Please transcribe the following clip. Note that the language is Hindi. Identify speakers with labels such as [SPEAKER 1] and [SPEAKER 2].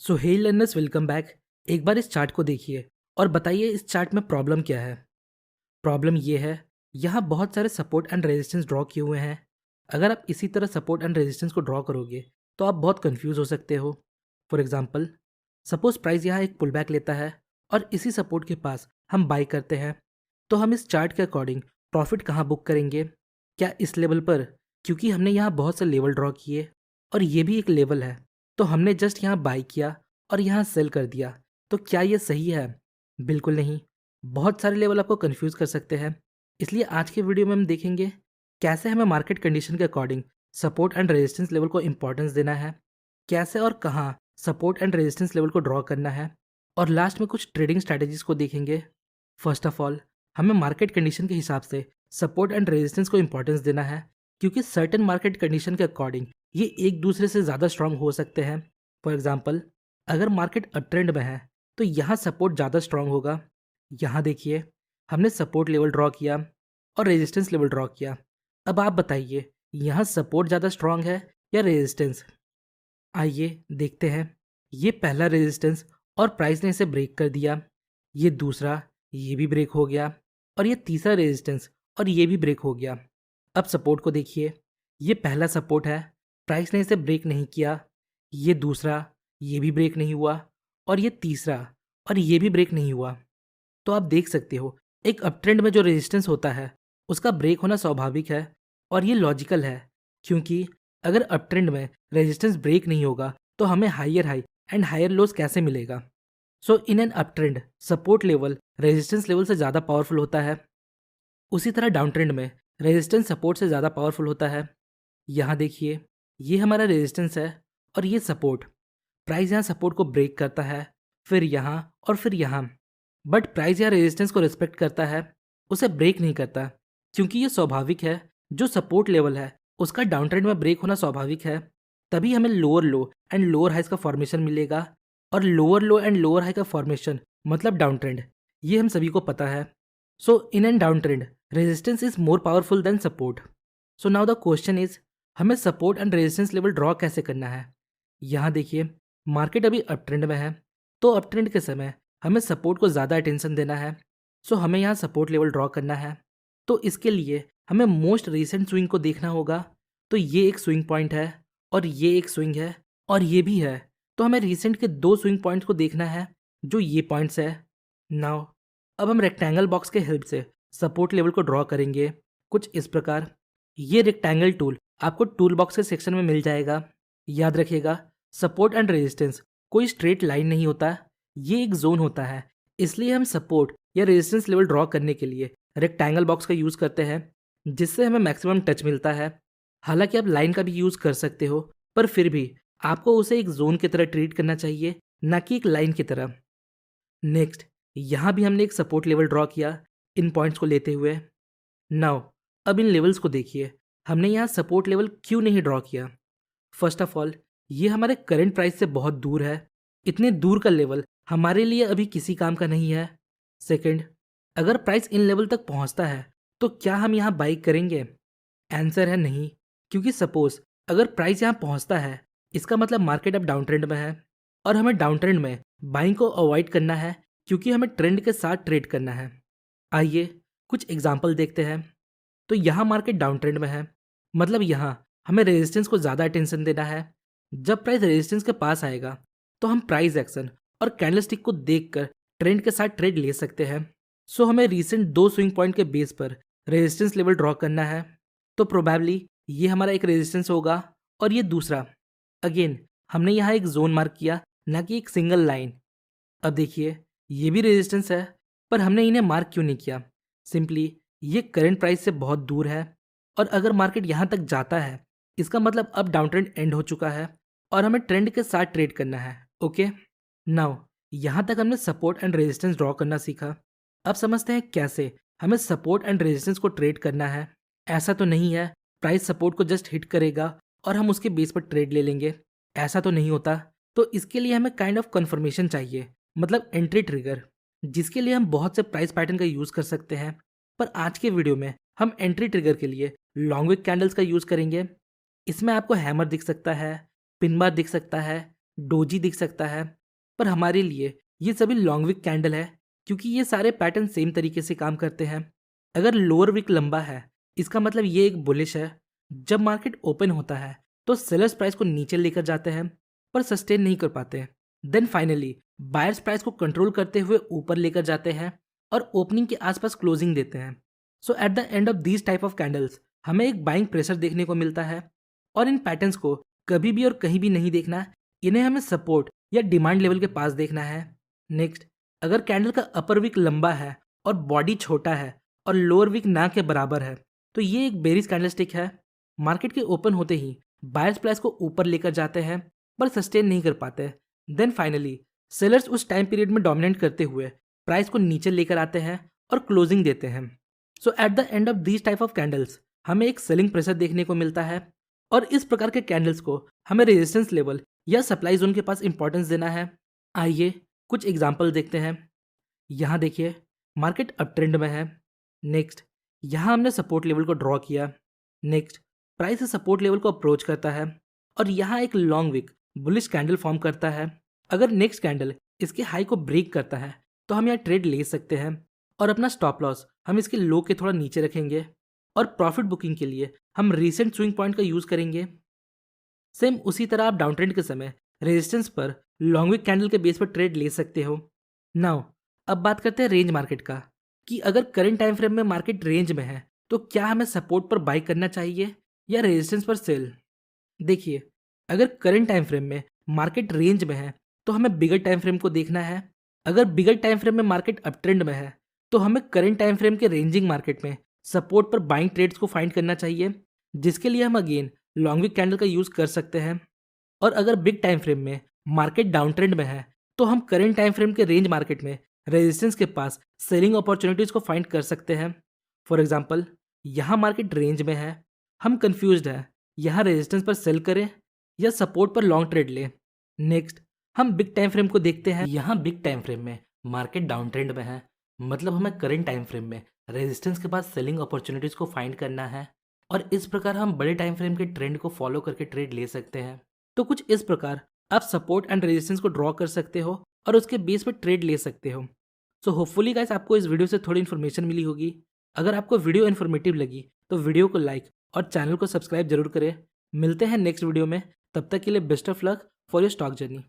[SPEAKER 1] सो हे लर्नर्स, वेलकम बैक। एक बार इस चार्ट को देखिए और बताइए इस चार्ट में प्रॉब्लम क्या है। प्रॉब्लम ये है, यहाँ बहुत सारे सपोर्ट एंड रेजिस्टेंस ड्रॉ किए हुए हैं। अगर आप इसी तरह सपोर्ट एंड रेजिस्टेंस को ड्रॉ करोगे तो आप बहुत कंफ्यूज हो सकते हो। फॉर एग्जाम्पल, सपोज प्राइस यहाँ एक पुल बैक लेता है और इसी सपोर्ट के पास हम बाई करते हैं, तो हम इस चार्ट के अकॉर्डिंग प्रॉफिट कहाँ बुक करेंगे? क्या इस लेवल पर? क्योंकि हमने यहाँ बहुत से लेवल ड्रॉ किए और ये भी एक लेवल है, तो हमने जस्ट यहाँ बाई किया और यहाँ सेल कर दिया, तो क्या ये सही है? बिल्कुल नहीं। बहुत सारे लेवल आपको कंफ्यूज कर सकते हैं। इसलिए आज के वीडियो में हम देखेंगे कैसे हमें मार्केट कंडीशन के according support and resistance level को इंपॉर्टेंस देना है, कैसे और कहाँ सपोर्ट एंड रेजिस्टेंस लेवल को ड्रॉ करना है, और लास्ट में कुछ ट्रेडिंग स्ट्रैटेजीज को देखेंगे। फर्स्ट ऑफ ऑल, हमें मार्केट कंडीशन के हिसाब से सपोर्ट एंड रेजिस्टेंस को इंपॉर्टेंस देना है, क्योंकि सर्टेन मार्केट कंडीशन के अकॉर्डिंग ये एक दूसरे से ज़्यादा स्ट्रांग हो सकते हैं। फॉर एग्जाम्पल, अगर मार्केट अप ट्रेंड में है तो यहाँ सपोर्ट ज़्यादा स्ट्रांग होगा। यहाँ देखिए, हमने सपोर्ट लेवल ड्रॉ किया और रेजिस्टेंस लेवल ड्रॉ किया। अब आप बताइए, यहाँ सपोर्ट ज़्यादा स्ट्रांग है या रेजिस्टेंस? आइए देखते हैं। ये पहला रेजिस्टेंस और प्राइस ने इसे ब्रेक कर दिया। ये दूसरा, ये भी ब्रेक हो गया। और ये तीसरा रेजिस्टेंस और ये भी ब्रेक हो गया। अब सपोर्ट को देखिए, ये पहला सपोर्ट है, प्राइस ने इसे ब्रेक नहीं किया। ये दूसरा, ये भी ब्रेक नहीं हुआ। और ये तीसरा, और ये भी ब्रेक नहीं हुआ। तो आप देख सकते हो, एक अप ट्रेंड में जो रेजिस्टेंस होता है उसका ब्रेक होना स्वाभाविक है और ये लॉजिकल है, क्योंकि अगर अप ट्रेंड में रेजिस्टेंस ब्रेक नहीं होगा तो हमें higher high and higher lows कैसे मिलेगा? So in an up trend support level resistance level से ज़्यादा पावरफुल होता है। उसी तरह डाउन ट्रेंड में रेजिस्टेंस सपोर्ट से ज़्यादा पावरफुल होता है। यहाँ देखिए, ये हमारा रेजिस्टेंस है और ये सपोर्ट। प्राइस यहाँ सपोर्ट को ब्रेक करता है, फिर यहाँ और फिर यहाँ। बट प्राइस यहाँ रेजिस्टेंस को रिस्पेक्ट करता है, उसे ब्रेक नहीं करता, क्योंकि ये स्वाभाविक है। जो सपोर्ट लेवल है उसका डाउन ट्रेंड में ब्रेक होना स्वाभाविक है। तभी हमें lower low and lower highs का फॉर्मेशन मिलेगा, और lower low and lower high का फॉर्मेशन मतलब डाउन ट्रेंड। ये हम सभी को पता है। So in and down trend resistance is more powerful than support. So now the question is, हमें support and resistance level draw कैसे करना है? यहाँ देखिए, मार्केट अभी अप ट्रेंड में है, तो अप ट्रेंड के समय हमें सपोर्ट को ज़्यादा अटेंशन देना है। सो हमें यहाँ सपोर्ट लेवल ड्रॉ करना है। तो इसके लिए हमें मोस्ट रीसेंट स्विंग को देखना होगा। तो ये एक स्विंग पॉइंट है और ये एक स्विंग है और ये भी है। तो हमें रिसेंट के दो स्विंग पॉइंट्स को देखना है, जो ये पॉइंट्स है। नाउ अब हम रेक्टेंगल बॉक्स के हेल्प से सपोर्ट लेवल को ड्रॉ करेंगे, कुछ इस प्रकार। ये रेक्टेंगल टूल आपको टूल बॉक्स के सेक्शन में मिल जाएगा। याद रखिएगा, सपोर्ट एंड रेजिस्टेंस कोई स्ट्रेट लाइन नहीं होता, ये एक जोन होता है। इसलिए हम सपोर्ट या रेजिस्टेंस लेवल ड्रॉ करने के लिए रेक्टेंगल बॉक्स का यूज़ करते हैं, जिससे हमें मैक्सिमम टच मिलता है। हालांकि आप लाइन का भी यूज़ कर सकते हो, पर फिर भी आपको उसे एक जोन की तरह ट्रीट करना चाहिए, ना कि एक लाइन की तरह। नेक्स्ट, यहाँ भी हमने एक सपोर्ट लेवल ड्रॉ किया इन पॉइंट्स को लेते हुए। नाउ अब इन लेवल्स को देखिए, हमने यहाँ सपोर्ट लेवल क्यों नहीं ड्रॉ किया? फर्स्ट ऑफ ऑल, ये हमारे करंट प्राइस से बहुत दूर है। इतने दूर का लेवल हमारे लिए अभी किसी काम का नहीं है। सेकंड, अगर प्राइस इन लेवल तक पहुंचता है तो क्या हम यहाँ बाई करेंगे? आंसर है नहीं, क्योंकि सपोज अगर प्राइस यहाँ पहुंचता है, इसका मतलब मार्केट अब डाउन ट्रेंड में है और हमें डाउन ट्रेंड में बाइंग को अवॉइड करना है, क्योंकि हमें ट्रेंड के साथ ट्रेड करना है। आइए कुछ एग्जाम्पल देखते हैं। तो यहाँ मार्केट डाउन ट्रेंड में है, मतलब यहाँ हमें रेजिस्टेंस को ज़्यादा अटेंशन देना है। जब प्राइस रेजिस्टेंस के पास आएगा तो हम प्राइस एक्शन और कैंडलस्टिक को देखकर ट्रेंड के साथ ट्रेड ले सकते हैं। सो हमें रीसेंट दो स्विंग पॉइंट के बेस पर रेजिस्टेंस लेवल ड्रॉ करना है। तो प्रोबेबली ये हमारा एक रेजिस्टेंस होगा और ये दूसरा। अगेन हमने यहाँ एक जोन मार्क किया, ना कि एक सिंगल लाइन। अब देखिए, ये भी रेजिस्टेंस है, पर हमने इन्हें मार्क क्यों नहीं किया? सिंपली ये करंट प्राइस से बहुत दूर है, और अगर मार्केट यहाँ तक जाता है इसका मतलब अब डाउन ट्रेंड एंड हो चुका है और हमें ट्रेंड के साथ ट्रेड करना है। ओके, नाउ यहाँ तक हमने सपोर्ट एंड रेजिस्टेंस ड्रॉ करना सीखा। अब समझते हैं कैसे हमें सपोर्ट एंड रेजिस्टेंस को ट्रेड करना है। ऐसा तो नहीं है प्राइस सपोर्ट को जस्ट हिट करेगा और हम उसके बेस पर ट्रेड ले लेंगे, ऐसा तो नहीं होता। तो इसके लिए हमें काइंड ऑफ कन्फर्मेशन चाहिए, मतलब एंट्री ट्रिगर, जिसके लिए हम बहुत से प्राइस पैटर्न का यूज़ कर सकते हैं। पर आज के वीडियो में हम एंट्री ट्रिगर के लिए लॉन्ग विक कैंडल्स का यूज़ करेंगे। इसमें आपको हैमर दिख सकता है, पिन बार दिख सकता है, डोजी दिख सकता है, पर हमारे लिए ये सभी लॉन्ग विक कैंडल है, क्योंकि ये सारे पैटर्न सेम तरीके से काम करते हैं। अगर लोअर विक लंबा है, इसका मतलब ये एक बुलिश है। जब मार्केट ओपन होता है तो सेलर्स प्राइस को नीचे लेकर जाते हैं, पर सस्टेन नहीं कर पाते। देन फाइनली बायर्स प्राइस को कंट्रोल करते हुए ऊपर लेकर जाते हैं और ओपनिंग के आसपास क्लोजिंग देते हैं। So at the end of these type of candles हमें एक बाइंग प्रेशर देखने को मिलता है, और इन पैटर्न्स को कभी भी और कहीं भी नहीं देखना, इन्हें हमें सपोर्ट या डिमांड लेवल के पास देखना है। नेक्स्ट, अगर कैंडल का अपर विक लंबा है और बॉडी छोटा है और लोअर विक ना के बराबर है, तो ये एक बेरिश कैंडलस्टिक है। मार्केट के ओपन होते ही बायर्स प्राइस को ऊपर लेकर जाते हैं, पर सस्टेन नहीं कर पाते। देन फाइनली सेलर्स उस टाइम पीरियड में डोमिनेट करते हुए प्राइस को नीचे लेकर आते हैं और क्लोजिंग देते हैं। So at the end of these type of candles हमें एक सेलिंग प्रेशर देखने को मिलता है, और इस प्रकार के कैंडल्स को हमें रेजिस्टेंस लेवल या सप्लाई जोन के पास इंपॉर्टेंस देना है। आइए कुछ एग्जाम्पल देखते हैं। यहाँ देखिए, मार्केट अप ट्रेंड में है। नेक्स्ट, यहाँ हमने सपोर्ट लेवल को ड्रॉ किया। नेक्स्ट, प्राइस इस सपोर्ट लेवल को अप्रोच करता है और यहाँ एक long wick bullish candle form करता है। अगर नेक्स्ट कैंडल इसके हाई को ब्रेक करता है तो हम यहाँ ट्रेड ले सकते हैं, और अपना स्टॉप लॉस हम इसके लो के थोड़ा नीचे रखेंगे, और प्रॉफिट बुकिंग के लिए हम रिसेंट स्विंग पॉइंट का यूज़ करेंगे। सेम उसी तरह आप डाउन ट्रेंड के समय रेजिस्टेंस पर लॉन्ग विक कैंडल के बेस पर ट्रेड ले सकते हो। नाउ अब बात करते हैं रेंज मार्केट का, कि अगर करंट टाइम फ्रेम में मार्केट रेंज में है तो क्या हमें सपोर्ट पर बाई करना चाहिए या रेजिस्टेंस पर सेल। देखिए, अगर करंट टाइम फ्रेम में मार्केट रेंज में है तो हमें बिगर टाइम फ्रेम को देखना है। अगर बिगर टाइम फ्रेम में मार्केट अप ट्रेंड में है तो हमें करंट टाइम फ्रेम के रेंजिंग मार्केट में सपोर्ट पर बाइंग ट्रेड्स को फाइंड करना चाहिए, जिसके लिए हम अगेन लॉन्ग विक कैंडल का यूज़ कर सकते हैं। और अगर बिग टाइम फ्रेम में मार्केट डाउन ट्रेंड में है तो हम करंट टाइम फ्रेम के रेंज मार्केट में रेजिस्टेंस के पास सेलिंग अपॉर्चुनिटीज को फाइंड कर सकते हैं। फॉर एग्जांपल, यहाँ मार्केट रेंज में है, हम कंफ्यूज्ड है यहाँ रेजिस्टेंस पर सेल करें या सपोर्ट पर लॉन्ग ट्रेड लें। नेक्स्ट, हम बिग टाइम फ्रेम को देखते हैं। यहाँ बिग टाइम फ्रेम में मार्केट डाउन ट्रेंड में है, मतलब हमें करंट टाइम फ्रेम में रेजिस्टेंस के पास सेलिंग अपॉर्चुनिटीज को फाइंड करना है, और इस प्रकार हम बड़े टाइम फ्रेम के ट्रेंड को फॉलो करके ट्रेड ले सकते हैं। तो कुछ इस प्रकार आप सपोर्ट एंड रेजिस्टेंस को ड्रॉ कर सकते हो और उसके बेस पर ट्रेड ले सकते हो। सो होपफुली गाइस आपको इस वीडियो से थोड़ी इन्फॉर्मेशन मिली होगी। अगर आपको वीडियो इन्फॉर्मेटिव लगी तो वीडियो को लाइक और चैनल को सब्सक्राइब जरूर करें। मिलते हैं नेक्स्ट वीडियो में, तब तक के लिए best of luck for your stock journey.